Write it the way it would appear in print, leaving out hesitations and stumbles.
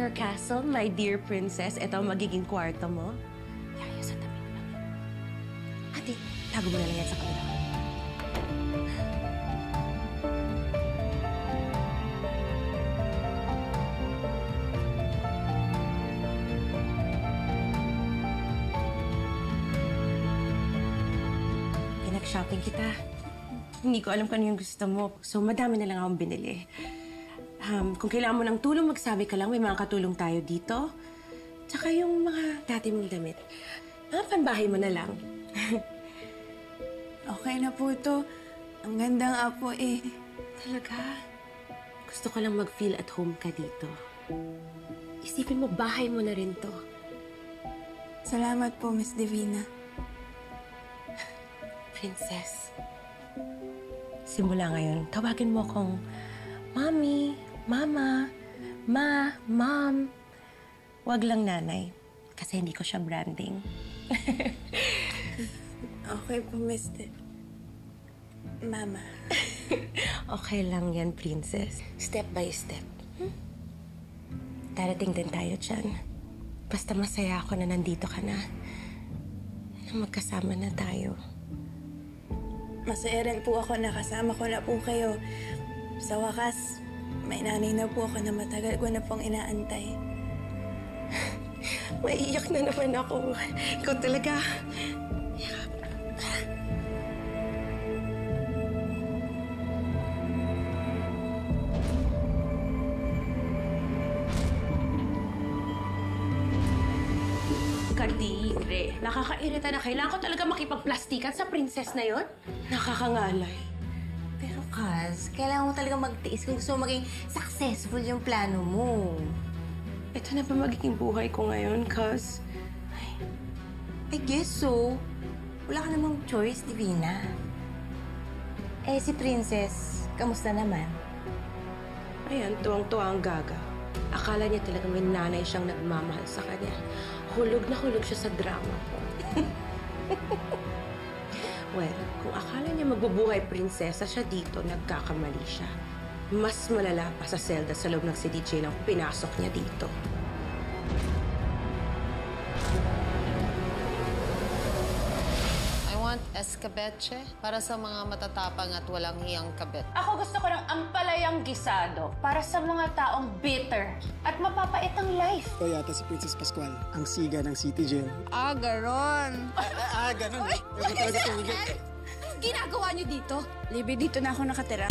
your castle, my dear princess. Ito ang magiging kwarto mo. Yaya, sa tabi mo lang. Ate, tago mo na lang yan sa kabila. Pinag-shopping kita. Hindi ko alam kung ano yung gusto mo. So, madami na lang akong binili. Kung kailangan mo ng tulong, magsabi ka lang. May mga katulong tayo dito. Tsaka yung mga dati mong damit. Panbahay mo na lang. Okay na po ito. Ang ganda nga po eh. Talaga? Gusto ko lang mag-feel at home ka dito. Isipin mo, bahay mo na rin to. Salamat po, Miss Divina. Princess. Simula ngayon, tawagin mo akong Mommy, Mama, Ma, Mom. Wag lang nanay, kasi hindi ko siya branding. Okay po, Miss Mama. Okay lang yan, Princess. Step by step. Darating din tayo dyan. Basta masaya ako na nandito ka na. Na magkasama na tayo. Masaya rin po ako na kasama ko na po kayo. Sa wakas, may nanay na po ako na matagal ko na pong inaantay. Maiiyak na naman ako. Ikaw talaga. Kadire. Nakakairita na. Kailangan ko talaga makipagplastikan sa princess na yon. Nakakangalay. Pero Kaz, kailangan mo talaga magtiis kung gusto mo maging successful yung plano mo. Ito na ba magiging buhay ko ngayon, Kaz? I guess so. Wala ka namang choice, Divina. Eh, si Princess, kamusta naman? Ayan, tuwang-tuwa ang gaga. Akala niya talaga may nanay siyang nagmamahal sa kanya. Hulog na hulog siya sa drama ko. Well, kung akala niya magbubuhay prinsesa siya dito, nagkakamali siya. Mas malala pa sa selda sa loob ng CDJ nang pinasok niya dito. I want escabeche para sa mga matatapang at walang hiyang kabit. Ako gusto ko ng ampalayang gisado para sa mga taong bitter at mapapait ang life. Ito yata si Princess Pascual, ang siga ng City Jail. Ah, garon. Ganun. Talaga tumigil. Ginagawa niyo dito? Libre dito na ako nakatira.